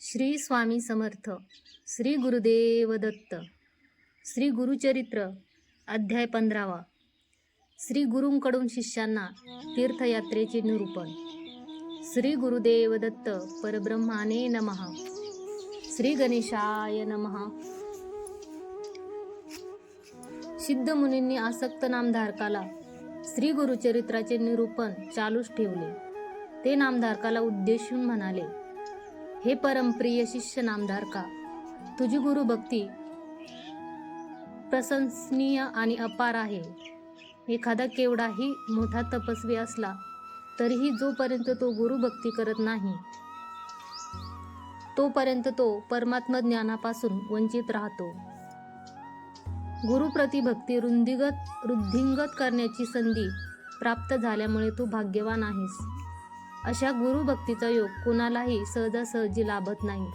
श्री स्वामी समर्थ. श्री गुरुदेव दत्त. श्री गुरुचरित्र अध्याय 15. श्री गुरूंकडून शिष्यांना तीर्थयात्रेचे निरूपण. श्री गुरुदेव दत्त परब्रह्माने नमः. श्री गणेशाय नमः. सिद्ध मुनींनी आसक्त नामधारकाला श्री गुरुचरित्राचे निरूपण चालूच ठेवले. ते नामधारकाला उद्देशून म्हणाले, हे परमप्रिय शिष्य नामधारका, तुझी गुरुभक्ती प्रशंसनीय आणि अपार आहे. एखादा केवढाही मोठा तपस्वी असला तरीही जोपर्यंत तो गुरुभक्ती करत नाही तोपर्यंत तो परमात्म ज्ञानापासून वंचित राहतो. गुरुप्रती भक्ती वृद्धिंगत करण्याची संधी प्राप्त झाल्यामुळे तू भाग्यवान आहेस. अशा गुरुभक्तीचा योग कुणालाही सहजासहजी लाभत नाही.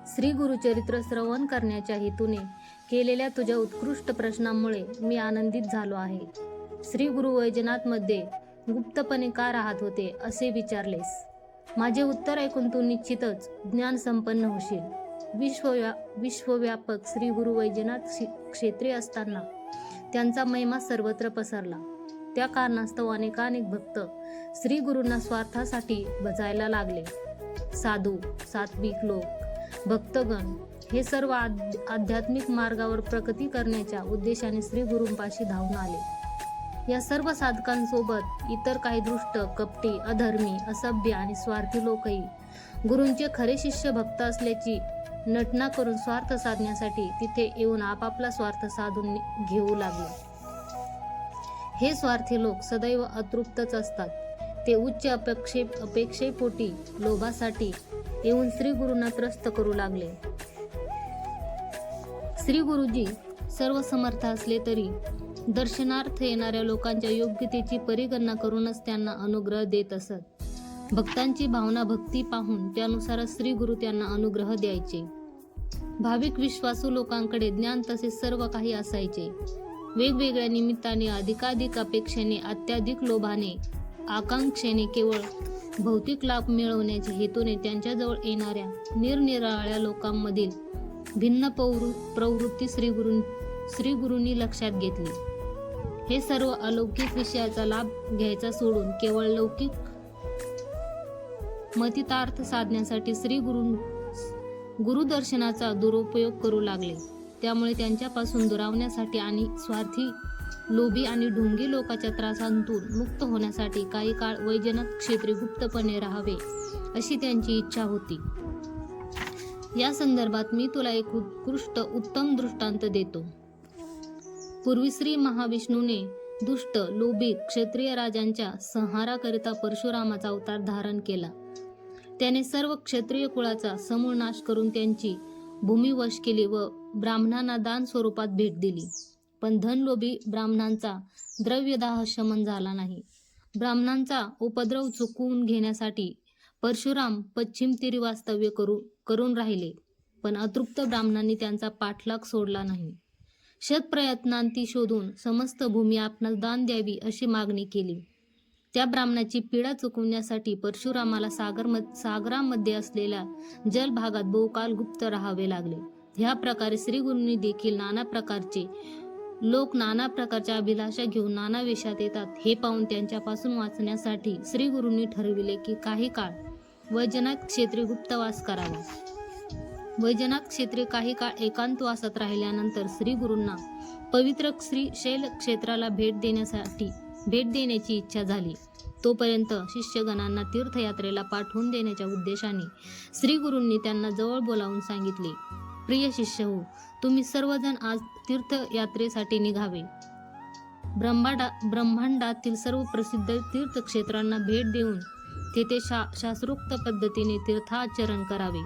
श्री गुरुचरित्र श्रवण करण्याच्या हेतूने केलेल्या तुझ्या उत्कृष्ट प्रश्नांमुळे मी आनंदित झालो आहे. श्री गुरु वैजनाथमध्ये गुप्तपणे का राहत होते असे विचारलेस. माझे उत्तर ऐकून तू निश्चितच ज्ञान संपन्न होशील. विश्वव्यापक श्री गुरु वैजनाथ क्षेत्री असताना त्यांचा महिमा सर्वत्र पसरला. त्या कारणास्तव अनेकानेक भक्त श्री गुरूंना स्वार्थासाठी भजायला लागले. साधू, सात्विक लोक, भक्तगण हे सर्व आध्यात्मिक मार्गावर प्रगती करण्याच्या उद्देशाने श्री गुरूंपाशी धावून आले. या सर्व साधकांसोबत इतर काही दुष्ट, कपटी, अधर्मी, असभ्य आणि स्वार्थी लोकही गुरूंचे खरे शिष्य भक्त असल्याची नटना करून स्वार्थ साधण्यासाठी तिथे येऊन आपापला स्वार्थ साधून घेऊ लागले. हे स्वार्थी लोक सदैव अतृप्तच असतात. ते उच्च अपेक्षेपोटी लोभासाठी येऊन श्री गुरूंना त्रस्त करू लागले. श्री गुरुजी सर्व समर्थ असले तरी दर्शनार्थ येणाऱ्या लोकांच्या योग्यतेची परिगणना करूनच त्यांना अनुग्रह देत असत. भक्तांची भावना भक्ती पाहून त्यानुसारच श्री गुरु त्यांना अनुग्रह द्यायचे. भाविक विश्वासू लोकांकडे ज्ञान तसे सर्व काही असायचे. वेगवेगळ्या निमित्ताने अधिकाधिक अपेक्षेने, अत्याधिक लोभाने, आकांक्षेने केवळ भौतिक लाभ मिळवण्याच्या हेतूने त्यांच्याजवळ येणाऱ्या निरनिराळ्या लोकांमधील भिन्न प्रवृत्ती श्री गुरूंनी लक्षात घेतली. हे सर्व अलौकिक विषयाचा लाभ घ्यायचा सोडून केवळ लौकिक मतितार्थ साधण्यासाठी श्री गुरुदर्शनाचा दुरुपयोग करू लागले. त्यामुळे त्यांच्यापासून दुरावण्यासाठी आणि स्वार्थी, लोभी आणि ढोंगी लोकांच्या त्रासांतून मुक्त होण्यासाठी काही काळ वैजनाथ क्षेत्री गुप्तपणे राहावे अशी त्यांची इच्छा होती. या संदर्भात मी तुला एक उत्तम दृष्टांत देतो. पूर्वी श्री महाविष्णूने दुष्ट, लोभी क्षत्रिय राजांच्या संहाराकरिता परशुरामाचा अवतार धारण केला. त्याने सर्व क्षत्रिय कुळाचा समूळ नाश करून त्यांची भूमी वश केली व ब्राह्मणांना दान स्वरूपात भेट दिली. पण धनलोभी ब्राह्मणांचा द्रव्यदाह शमन झाला नाही. ब्राह्मणांचा उपद्रव चुकवून घेण्यासाठी परशुराम पश्चिम तीरी वास्तव्य करून राहिले. पण अतृप्त ब्राह्मणांनी त्यांचा पाठलाग सोडला नाही. शतप्रयत्नांती शोधून समस्त भूमी आपणास दान द्यावी अशी मागणी केली. त्या ब्राह्मणाची पीडा चुकवण्यासाठी परशुरामाला सागरामध्ये असलेल्या जलभागात बहुकाल गुप्त राहावे लागले. ह्या प्रकारे श्री गुरूंनी देखील नाना प्रकारचे लोक नाना प्रकारच्या अभिलाषा घेऊन नाना वेशात येतात. हे पाहून त्यांच्यापासून वाचण्यासाठी श्री गुरूंनी ठरविले की काही काळ वैजनाथ क्षेत्री गुप्तवास करावा. वैजनाथ क्षेत्री काही काळ एकांतवासात राहिल्यानंतर श्री गुरूंना पवित्र श्री शैल क्षेत्राला भेट देण्याची इच्छा झाली. तोपर्यंत शिष्यगणांना तीर्थयात्रेला पाठवून देण्याच्या उद्देशाने श्री गुरूंनी त्यांना जवळ बोलावून सांगितले, प्रिय शिष्य हो, तुम्ही सर्वजण आज तीर्थयात्रेसाठी निघावे. ब्रह्मांडातील सर्व प्रसिद्ध तीर्थक्षेत्रांना भेट देऊन तेथे शास्त्रोक्त पद्धतीने तीर्थाचरण करावे.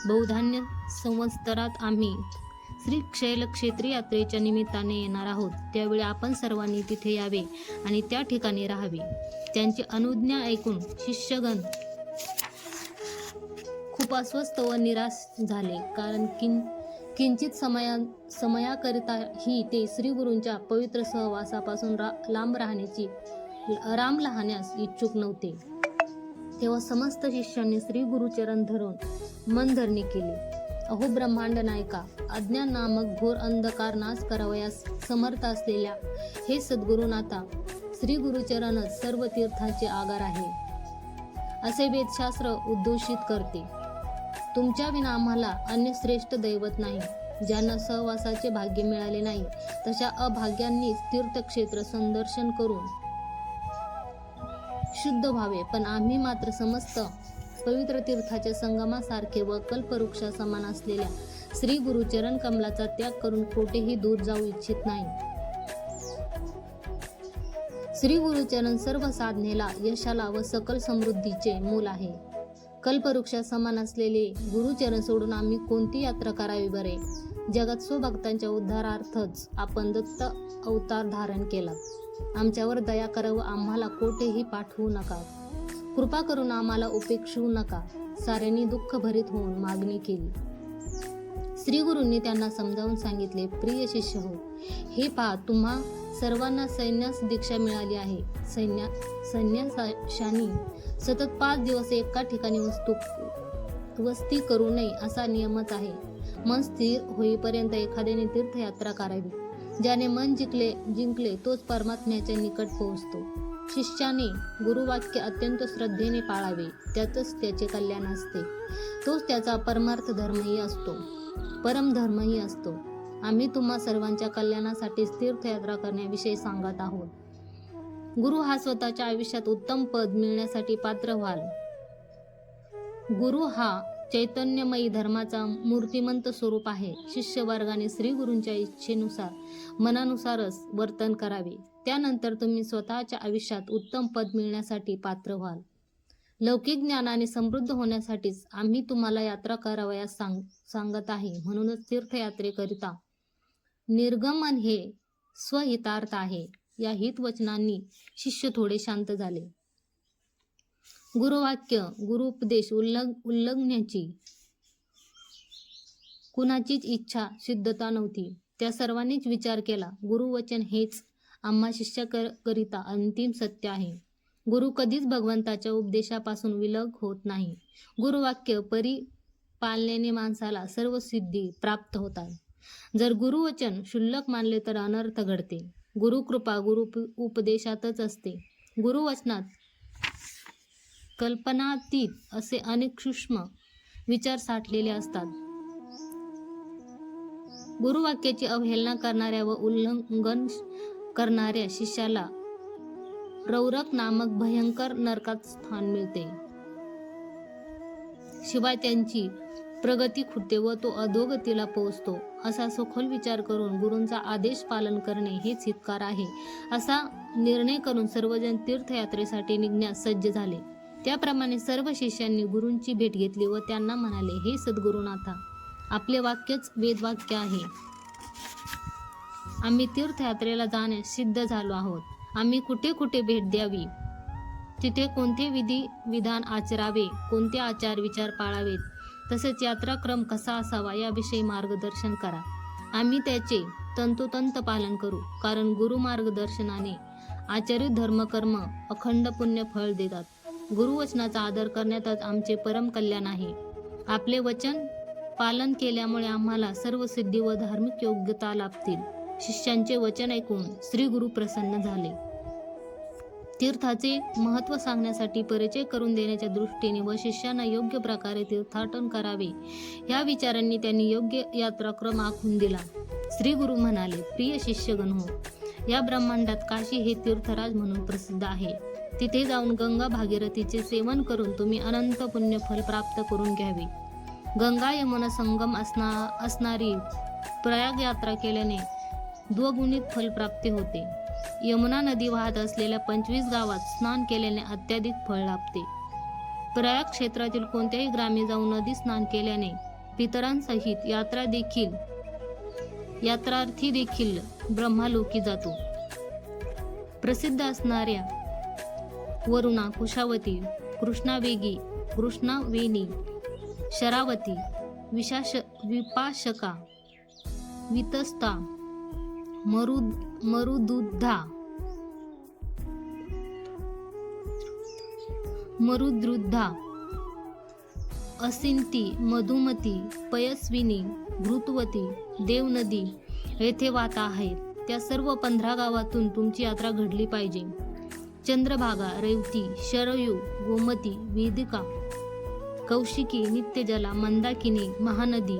बहुधान्य संवत्सरात आम्ही श्री शैल क्षेत्री यात्रेच्या निमित्ताने येणार आहोत. त्यावेळी आपण सर्वांनी तिथे यावे आणि त्या ठिकाणी राहावे. त्यांची अनुज्ञा ऐकून शिष्यगण खूप अस्वस्थ व निराश झाले. कारण किंचित समयाकरिताही ते श्री गुरूंच्या पवित्र सहवासापासून लांब राहण्यास इच्छुक नव्हते. तेव्हा समस्त शिष्यांनी श्री गुरुचरण धरून मनधरणी केली. अहो ब्रह्मांड नायका, अज्ञान नामक घोर अंधकार नाश करावयास समर्थ असलेल्या हे सद्गुरुनाथा, श्री गुरुचरणच सर्व तीर्थांचे आगार आहे असे वेदशास्त्र उद्घोषित करते. तुमच्या विना आम्हाला अन्य श्रेष्ठ दैवत नाही. ज्यांना सहवासाचे भाग्य मिळाले नाही तशा अभाग्यांनीच तीर्थक्षेत्र संदर्शन करून शुद्ध व्हावे, पण आम्ही मात्र समस्त पवित्र तीर्थाच्या संगमासारखे व कल्पवृक्षा समान असलेल्या श्री गुरुचरण कमलाचा त्याग करून कोठेही दूर जाऊ इच्छित नाही. श्री गुरुचरण सर्व साधनेला, यशाला व सकल समृद्धीचे मूल आहे. कल्पवृक्षा समान असलेले गुरुचरण सोडून आम्ही कोणती यात्रा करावी बरे? जगात स्वभक्तांच्या उद्धारार्थच आपण दत्त अवतार धारण केला. आमच्यावर दया करा व आम्हाला कोठेही पाठवू नका. कृपा करून आम्हाला उपेक्षू नका. साऱ्यांनी दुःख भरीत होऊन मागणी केली. श्री गुरूंनी त्यांना समजावून सांगितले, प्रिय शिष्य हो, हे पहा, तुम्हा सर्वांना सैन्यास दीक्षा मिळाली आहे. संन्याशांनी सतत 5 दिवस एका ठिकाणी वस्ती करू नये असा नियमच आहे. मन स्थिर होईपर्यंत एखाद्याने तीर्थयात्रा करावी. ज्याने मन जिंकले तोच परमात्म्याच्या निकट पोहोचतो. शिष्याने गुरुवाक्य अत्यंत श्रद्धेने पाळावे, त्यातच त्याचे कल्याण असते. तोच त्याचा परमार्थ धर्मही असतो, परमधर्मही असतो. आम्ही तुम्हा सर्वांच्या कल्याणासाठी तीर्थयात्रा करण्याविषयी सांगत आहोत. गुरु हा स्वतःच्या आयुष्यात उत्तम पद मिळण्यासाठी पात्र व्हाल. गुरु हा चैतन्यमयी धर्माचा मूर्तिमंत स्वरूप आहे. शिष्य वर्गाने श्री गुरूंच्या इच्छेनुसार मनानुसारच वर्तन करावे. त्यानंतर तुम्ही स्वतःच्या आयुष्यात उत्तम पद मिळण्यासाठी पात्र व्हाल. लौकिक ज्ञानाने समृद्ध होण्यासाठीच आम्ही तुम्हाला यात्रा करावयास सांगत आहे. म्हणूनच तीर्थयात्रेकरिता निर्गमन हे स्वहितार्थ आहे. या हितवचनांनी शिष्य थोडे शांत झाले. गुरुवाक्य, गुरुपदेश उल्लंघण्याची कुणाचीच इच्छा सिद्धता नव्हती. त्या सर्वांनीच विचार केला, गुरुवचन हेच आम्हा शिष्याकरिता अंतिम सत्य आहे. गुरु कधीच भगवंताच्या उपदेशापासून विलग होत नाही. गुरुवाक्य परिपालनेने माणसाला सर्व सिद्धी प्राप्त होतात. जर गुरुवचन क्षुल्लक मानले तर अनर्थ घडते. गुरुकृपा गुरु उपदेशातच असते. गुरुवचनात कल्पनातीत असे अनेक सूक्ष्म विचार साठलेले असतात. गुरुवाक्याची अवहेलना करणाऱ्या व उल्लंघन करणाऱ्या शिष्याला रौरक नामक भयंकर नरकात स्थान मिळते. शिवाय त्यांची प्रगती खुटते व तो अधोगतीला पोहोचतो. असा सखोल विचार करून गुरूंचा आदेश पालन करणे हेच हितकार आहे असा निर्णय करून सर्वजण तीर्थयात्रेसाठी निघण्यास सज्ज झाले. त्याप्रमाणे सर्व शिष्यांनी गुरूंची भेट घेतली व त्यांना म्हणाले, हे सद्गुरुनाथा, आपले वाक्यच वेदवाक्य आहे. आम्ही तीर्थयात्रेला जाण्यास सिद्ध झालो आहोत. आम्ही कुठे कुठे भेट द्यावी, तिथे कोणते विधी विधान आचरावे, कोणते आचार विचार पाळावेत, तसेच यात्राक्रम कसा असावा याविषयी मार्गदर्शन करा. आम्ही त्याचे तंतोतंत पालन करू. कारण गुरु मार्गदर्शनाने आचरित धर्मकर्म अखंड पुण्य फळ देतात. गुरुवचनाचा आदर करण्यातच आमचे परम कल्याण आहे. आपले वचन पालन केल्यामुळे आम्हाला सर्व सिद्धी व धार्मिक योग्यता लाभतील. शिष्यांचे वचन ऐकून श्री गुरु प्रसन्न झाले. तीर्थाचे महत्त्व सांगण्यासाठी परिचय करून देण्याच्या दृष्टीने व शिष्यांना योग्य प्रकारे तीर्थाटन करावे या विचारांनी त्यांनी योग्य यात्राक्रम आखून दिला. श्री गुरु म्हणाले, प्रिय शिष्यगण हो, या ब्रह्मांडात काशी हे तीर्थराज म्हणून प्रसिद्ध आहे. तिथे जाऊन गंगा भागीरथीचे सेवन करून तुम्ही अनंत पुण्यफल प्राप्त करून घ्यावे. गंगा यमुना संगम असणारी प्रयाग यात्रा केल्याने द्विगुणित फल प्राप्ती होते. यमुना नदी वाहत असलेल्या 25 गावात स्नान केल्याने अत्याधिक फळ लाभते. प्रयाग क्षेत्रातील कोणत्याही ग्रामी जाऊन नदी स्नान केल्याने पितरांसहित यात्रार्थी देखील ब्रह्मालोकी जातो. प्रसिद्ध असणाऱ्या वरुणा, कुशावती, कृष्णावेणी, शरावती, विपाशका, वितस्ता, मरुदुद्धा, मरुद्रुद्धा, असिंती, मधुमती, पयस्विनी, भृतवती, देवनदी येथे वाहत आहेत. त्या सर्व 15 गावातून तुमची यात्रा घडली पाहिजे. चंद्रभागा, रेवती, शरयू, गोमती, वेदिका, कौशिकी, नित्यजला, मंदाकिनी, महानदी,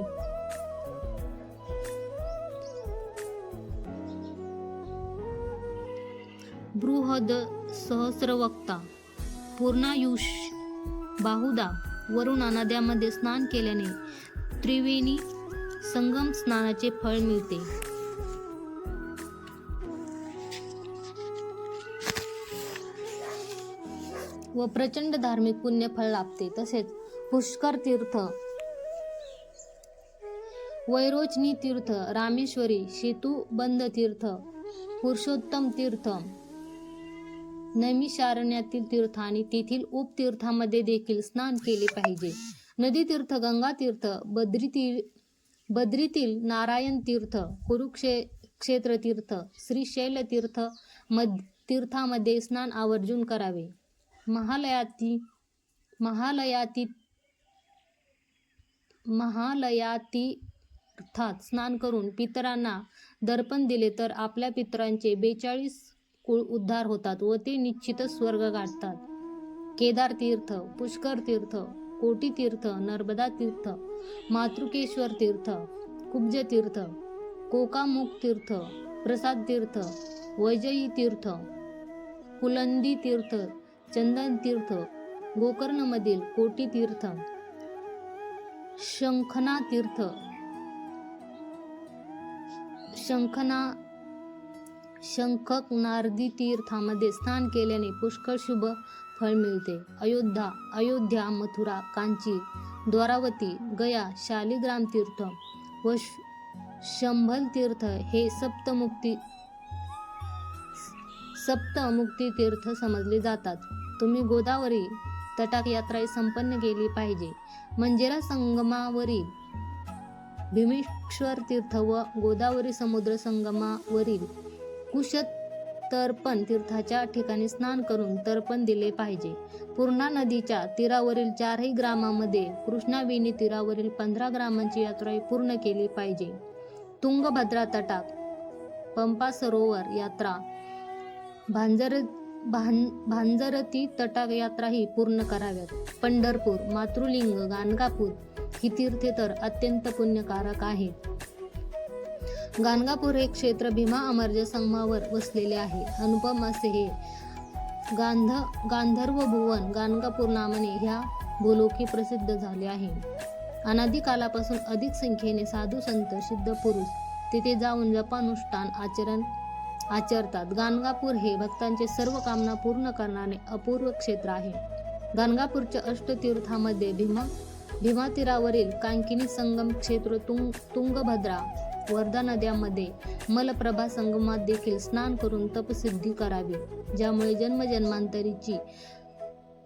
बृहद सहस्रवक्ता, पूर्णायुष, बाहुदा, वरुणा नद्यामध्ये स्नान केल्याने त्रिवेणी संगम स्नानाचे फळ मिळते. व प्रचंड धार्मिक पुण्य फळ लाभते. तसेच पुष्कर तीर्थ, वैरोचनी तीर्थ, रामेश्वरी, सेतुबंध तीर्थ, पुरुषोत्तम तीर्थ, नैमिषारण्यातील तीर्थ आणि तेथील उपतीर्थामध्ये देखील स्नान केले पाहिजे. नदी तीर्थ, गंगा तीर्थ, बद्रीतील नारायण तीर्थ, कुरुक्षेत्र तीर्थ, श्रीशैल तीर्थ तीर्थामध्ये स्नान आवर्जून करावे. महालयातीर्थात स्नान करून पितरांना दर्पण दिले तर आपल्या पितरांचे 42 कुळ उद्धार होतात व ते निश्चितच स्वर्ग गाठतात. केदार तीर्थ, पुष्कर तीर्थ, कोटी तीर्थ, नर्मदा तीर्थ, मातृकेश्वर तीर्थ, कुब्ज तीर्थ, कोकामुख तीर्थ, प्रसाद तीर्थ, वैजयी तीर्थ, कुलंदी तीर्थ, चंदन तीर्थ, गोकर्णमधील कोटी तीर्थ, शंखना तीर्थ, शंखनार्दी तीर्थामध्ये स्नान केल्याने पुष्कळ शुभ फळ मिळते. अयोध्या, मथुरा, कांची, द्वारावती, गया, शालिग्राम तीर्थ व शंभल तीर्थ हे सप्तमुक्ती तीर्थ समजले जातात. तुम्ही गोदावरी तटाक यात्रा संपन्न केली पाहिजे. मंजिरा संगमावरील भीमेश्वर तीर्थ व गोदावरी समुद्र संगमावरील कुशतर्पण तीर्थाच्या ठिकाणी स्नान करून तर्पण दिले पाहिजे. पूर्णा नदीच्या तीरावरील 4ही ग्रामांमध्ये, कृष्णावेणी तीरावरील 15 ग्रामांची यात्रा पूर्ण केली पाहिजे. तुंगभद्रा तटाक, पंपा सरोवर यात्रा, भांजरती तटाक यात्राही पूर्ण कराव्यात. पंढरपूर, मातृलिंग, गाणगापूर ही तीर्थे तर अत्यंत पुण्यकारक आहेत. गाणगापूर हे क्षेत्र भीमा अमरजा संगमावर वसलेले आहे. अनुपम असे हे गांधर्व भुवन गाणगापूर नावाने ह्या भूलोकी प्रसिद्ध झाले आहे. अनादी कालापासून अधिक संख्येने साधू संत सिद्ध पुरुष तिथे जाऊन जपानुष्ठान आचरतात. गाणगापूर हे भक्तांचे सर्व कामना पूर्ण करणारे अपूर्व क्षेत्र आहे. गाणगापूरच्या अष्टतीर्थामध्ये भीमा तीरावरील कांकिनी संगम क्षेत्र, तुंगभद्रा, वर्धा नद्यामध्ये मलप्रभा संगमात देखील स्नान करून तपसिद्धी करावी, ज्यामुळे जन्मजन्मांतरीची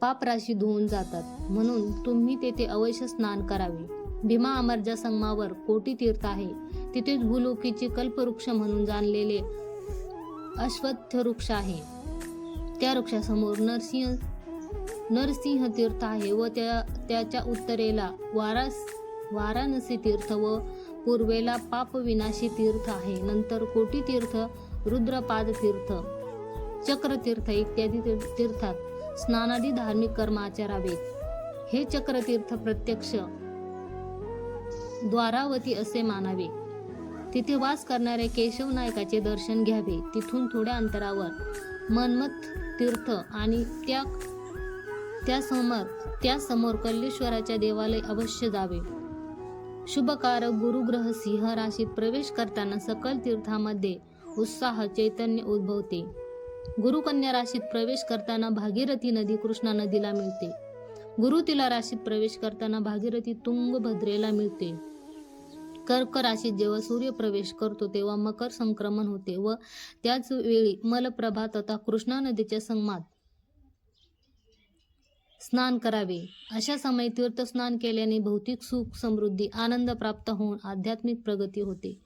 पापराशी धुवून जातात. म्हणून तुम्ही तेथे अवश्य स्नान करावे. भीमा अमरजा संगमावर कोटी तीर्थ आहे. तिथेच भूलोकीचे कल्पवृक्ष म्हणून जाणलेले अश्वत्थ वृक्ष आहे. त्या वृक्षासमोर नरसिंह तीर्थ आहे व त्याच्या उत्तरेला वाराणसी तीर्थ व पूर्वेला पापविनाशी तीर्थ आहे. नंतर कोटी तीर्थ, रुद्रपाद तीर्थ, चक्रतीर्थ इत्यादी तीर्थात स्नानादी धार्मिक कर्म आचरावेत. हे चक्रतीर्थ प्रत्यक्ष द्वारावती असे मानावे. तिथे वास करणाऱ्या केशव नायकाचे दर्शन घ्यावे. तिथून थोड्या अंतरावर मन्मथ तीर्थ आणि त्यासमोर कल्लेश्वराच्या देवालय अवश्य जावे. शुभकारक गुरुग्रह सिंह राशीत प्रवेश करताना सकल तीर्थामध्ये उत्साह चैतन्य उद्भवते. गुरुकन्या राशीत प्रवेश करताना भागीरथी नदी कृष्णा नदीला मिळते. गुरुतिला राशीत प्रवेश करताना भागीरथी तुंगभद्रेला मिळते. कर्क राशीत जेव्हा सूर्य प्रवेश करतो तेव्हा मकर संक्रमण होते व त्याच वेळी मलप्रभा तथा कृष्णा नदीच्या संगमात स्नान करावे. अशा समयी तीर्थस्नान केल्याने भौतिक सुख, समृद्धी, आनंद प्राप्त होऊन आध्यात्मिक प्रगती होते.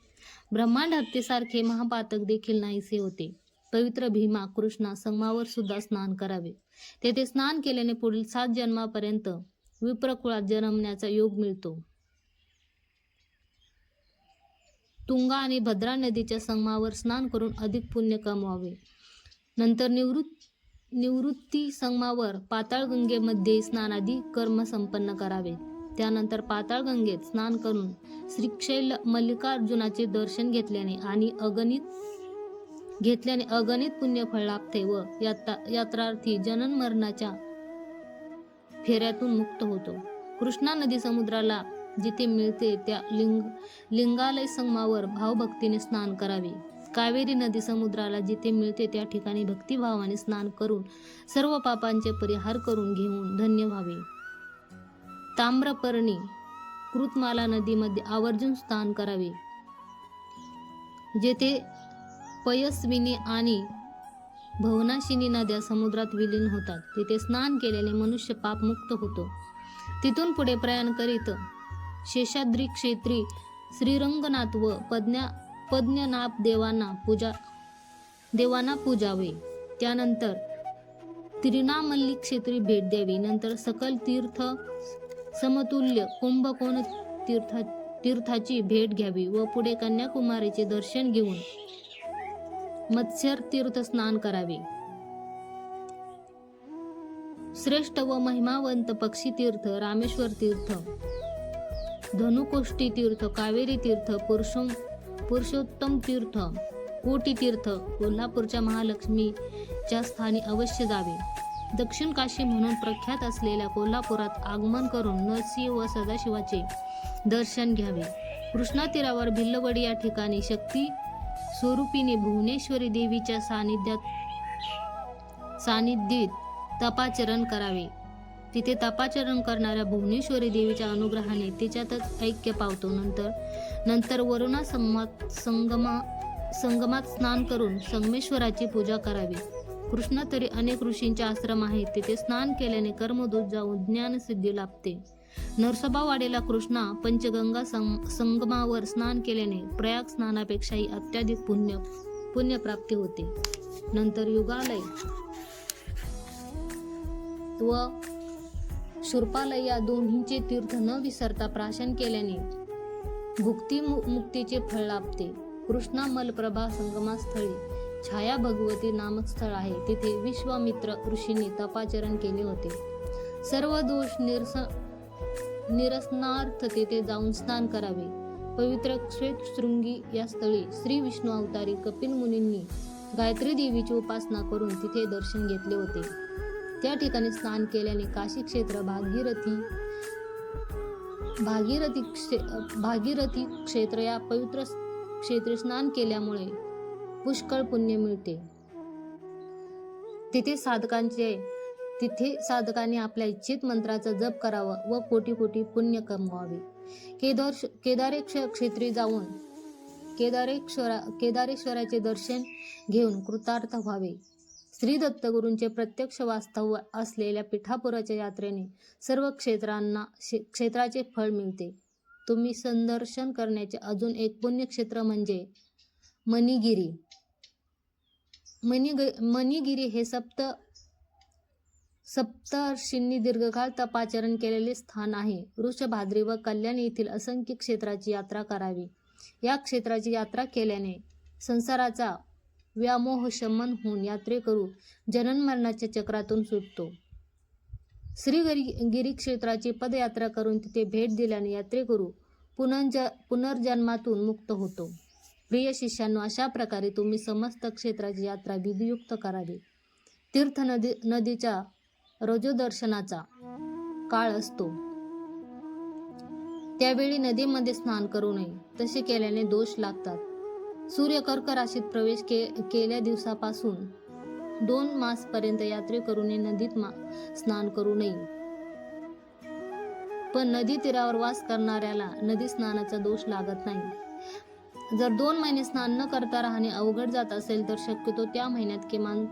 ब्रह्मांड हत्येसारखे महापातक देखील नाहीसे होते. पवित्र भीमा कृष्णा संगमावर सुद्धा स्नान करावे. तेथे स्नान केल्याने पुढील 7 जन्मापर्यंत विप्रकुळात जन्मण्याचा योग मिळतो. तुंगा आणि भद्रा नदीच्या संगमावर स्नान करून अधिक पुण्य कमवावे. नंतर निवृत्ती संगमावर पाताळगंगेमध्ये स्नानादी कर्म संपन्न करावे. त्यानंतर पाताळगंगेत स्नान करून श्रीशैल मल्लिकार्जुनाचे दर्शन घेतल्याने अगणित पुण्यफळ लाभते व यात्रार्थी जनन मरणाच्या फेऱ्यातून मुक्त होतो. कृष्णा नदी समुद्राला जिथे मिळते त्या लिंगालय संगमावर भावभक्तीने स्नान करावे. कावेरी नदी समुद्राला जिथे मिळते त्या ठिकाणी भक्तिभावाने स्नान करून सर्व पापांचे परिहार करून घेऊन धन्य व्हावे. ताम्रपर्णी कृतमाला नदीमध्ये आवर्जून स्नान करावे. जेथे पयस्विनी आणि भवनाशिनी नद्या समुद्रात विलीन होतात तिथे स्नान केल्याने मनुष्य पापमुक्त होतो. तिथून पुढे प्रयाण करीत शेषाद्री क्षेत्री श्रीरंगनाथ व पद्मनाभ देवांना पूजावे. त्यानंतर तिरुनामल्ली क्षेत्री भेट द्यावी. नंतर सकल तीर्थ समतुल्य कुंभकोण तीर्थाची भेट घ्यावी व पुढे कन्याकुमारीचे दर्शन घेऊन मत्स्यर तीर्थ स्नान करावे. श्रेष्ठ व महिमावंत पक्षी तीर्थ, रामेश्वर तीर्थ, धनुकोष्टी तीर्थ, कावेरी तीर्थ, पुरुषोत्तम तीर्थ, कोटी तीर्थ, कोल्हापूरच्या महालक्ष्मीच्या स्थानी अवश्य जावे. दक्षिण काशी म्हणून प्रख्यात असलेल्या कोल्हापुरात आगमन करून नरसिंह व सदाशिवाचे दर्शन घ्यावे. कृष्णा तीरावर भिल्लवडी या ठिकाणी शक्ती स्वरूपिणी भुवनेश्वरी देवीच्या सानिध्यात तपाचरण करावे. तिथे तपाचरण करणाऱ्या भुवनेश्वरी देवीच्या अनुग्रहाने तिच्यातच ऐक्य पावतो. नंतर वरुणा संगमात स्नान करून संगमेश्वराची पूजा करावी. कृष्णा तरी अनेक ऋषींचे आश्रम आहेत. तिथे स्नान केल्याने कर्मदोष जाऊन ज्ञानसिद्धी लाभते. नरसोबावाडीला कृष्णा पंचगंगा संगमावर स्नान केल्याने प्रयाग स्नानापेक्षाही अत्याधिक पुण्यप्राप्ती होते. नंतर युगालय व शूर्पालय या दोन्हींचे तीर्थ न विसरता प्राशन केल्याने भुक्ती मुक्तीचे फळ लाभते. कृष्णा मलप्रभा संगमास्थळी छाया भगवती नामक स्थळ आहे. तिथे विश्वामित्र ऋषींनी तपाचरण केले होते. सर्व दोष निरसनार्थ तेथे जाऊन स्नान करावे. पवित्र श्वेतशृंगी या स्थळी श्री विष्णू अवतारी कपिल मुनींनी गायत्री देवीची उपासना करून तिथे दर्शन घेतले होते. त्या ठिकाणी स्नान केल्याने काशी क्षेत्र भागीरथी क्षेत्र या पवित्र क्षेत्री स्नान केल्यामुळे पुष्कळ पुण्य मिळते. तिथे साधकांनी आपल्या इच्छित मंत्राचा जप करावा व कोटी कोटी पुण्य कमवावे. केदारेश्वर क्षेत्री जाऊन केदारेश्वराचे दर्शन घेऊन कृतार्थ व्हावे. श्री दत्तगुरूंचे प्रत्यक्ष वास्तव्य असलेल्या पिठापुराच्या यात्रेने सर्व क्षेत्राचे फळ मिळते. तुम्ही संदर्शन करण्याचे अजून एक पुण्यक्षेत्र म्हणजे मणिगिरी. मणिगिरी हे सप्तर्षींनी दीर्घकाळ तपाचरण केलेले स्थान आहे. वृषभाद्री व कल्याण येथील असंख्य क्षेत्राची यात्रा करावी. या क्षेत्राची यात्रा केल्याने संसाराचा व्यामोह शमन होऊन यात्रेकरू जनन मरणाच्या चक्रातून सुटतो. श्रीगिरी क्षेत्राची पदयात्रा करून तिथे भेट दिल्याने यात्रेकरू पुनर्जन्मातून मुक्त होतो. प्रिय शिष्यांनो, अशा प्रकारे तुम्ही समस्त क्षेत्राची यात्रा विधियुक्त करावी. तीर्थ नदीच्या रजोदर्शनाचा काळ असतो त्यावेळी नदीमध्ये स्नान करू नये. तसे केल्याने दोष लागतात. सूर्य कर्क राशीत प्रवेश केल्या दिवसापासून 2 मासपर्यंत यात्रेकरूने नदीत स्नान करू नये. पण नदी तीरावर वास करणाऱ्याला नदी स्नानाचा दोष लागत नाही. जर 2 महिने स्नान न करता राहणे अवघड जात असेल तर शक्यतो त्या महिन्यात किमान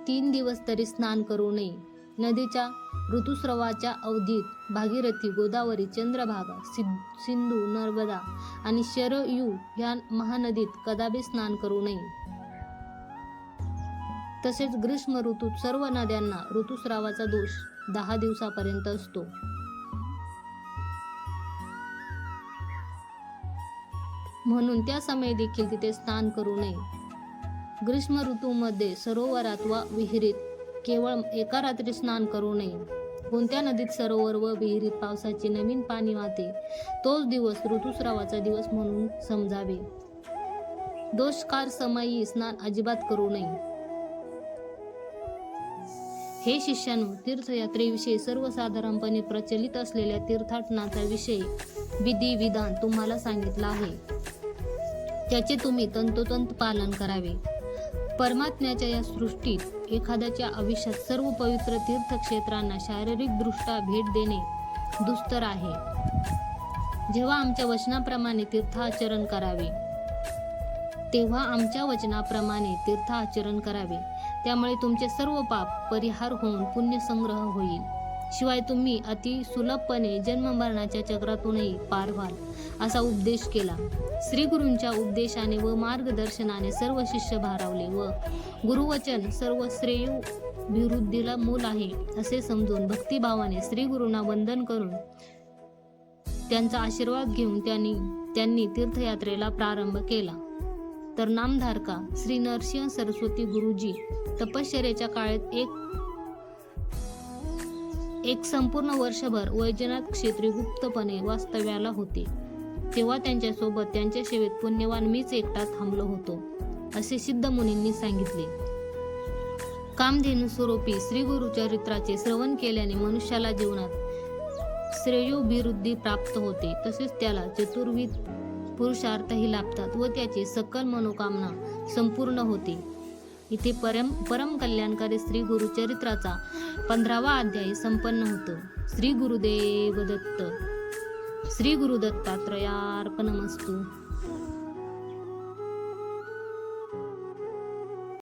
3 दिवस तरी स्नान करू नये. नदीच्या ऋतुस्रावाच्या अवधीत भागीरथी, गोदावरी, चंद्रभागा, सिंधू, नर्मदा आणि शरयू या महानदीत कदापि स्नान करू नये. तसेच ग्रीष्म ऋतूत सर्व नद्यांना ऋतुस्रावाचा दोष 10 दिवसापर्यंत असतो. म्हणून त्या समयी देखील तिथे स्नान करू नये. ग्रीष्म ऋतूमध्ये सरोवरात वा विहिरीत केवळ एका रात्री स्नान करू नये. कोणत्या नदीत, सरोवर व विहिरीत पावसाचे नवीन पाणी वाहते तोच दिवस ऋतुस्रावाचा दिवस म्हणून समजावे. दोषकार समयी स्नान अजिबात करू नये. हे शिष्यानो, तीर्थयात्रेविषयी सर्वसाधारणपणे प्रचलित असलेल्या तीर्थाटनाचा विषय विधी विधान तुम्हाला सांगितला आहे. त्याचे तुम्ही तंतोतंत पालन करावे. परमात्म्याच्या या सृष्टीत एखाद्याच्या आयुष्यात सर्व पवित्र तीर्थक्षेत्रांना शारीरिकदृष्ट्या भेट देणे दुस्तर आहे. जेव्हा आमच्या वचनाप्रमाणे तीर्थाचरण करावे त्यामुळे तुमचे सर्व पाप परिहार होऊन पुण्यसंग्रह होईल. शिवाय तुम्ही अति सुलभपणे जन्ममरणाच्या चक्रातूनही पार व्हाल असा उपदेश केला. श्री गुरूंच्या उपदेशाने व मार्गदर्शनाने सर्व शिष्य भारावले व गुरुवचन सर्व श्रेयोभिवृद्धीला मूल आहे असे समजून भक्तिभावाने श्री गुरूंना वंदन करून त्यांचा आशीर्वाद घेऊन त्यांनी तीर्थयात्रेला प्रारंभ केला. तर नामधारका श्री नरसिंह सरस्वती गुरुजी तपश्चर्येच्या काळात एक संपूर्ण वर्षभर वैजनाथ क्षेत्री गुप्तपणे वास्तव्याला होते. तेव्हा त्यांच्यासोबत त्यांच्या सेवेत पुण्यवान मीच एकटा थांबलो होतो असे सिद्ध मुनींनी सांगितले. कामधेनू स्वरूपी श्री गुरुचरित्राचे श्रवण केल्याने मनुष्याला जीवनात श्रेयोभिवृद्धी प्राप्त होते. तसेच त्याला चतुर्विध पुरुषार्थही लाभतात व त्याची सकल मनोकामना संपूर्ण होते. इथे परम कल्याणकारी श्री गुरुचरित्राचा 15वा अध्याय संपन्न होतो. श्री गुरुदेव दत्त. श्री गुरुदत्तात्रयार्पणमस्तु.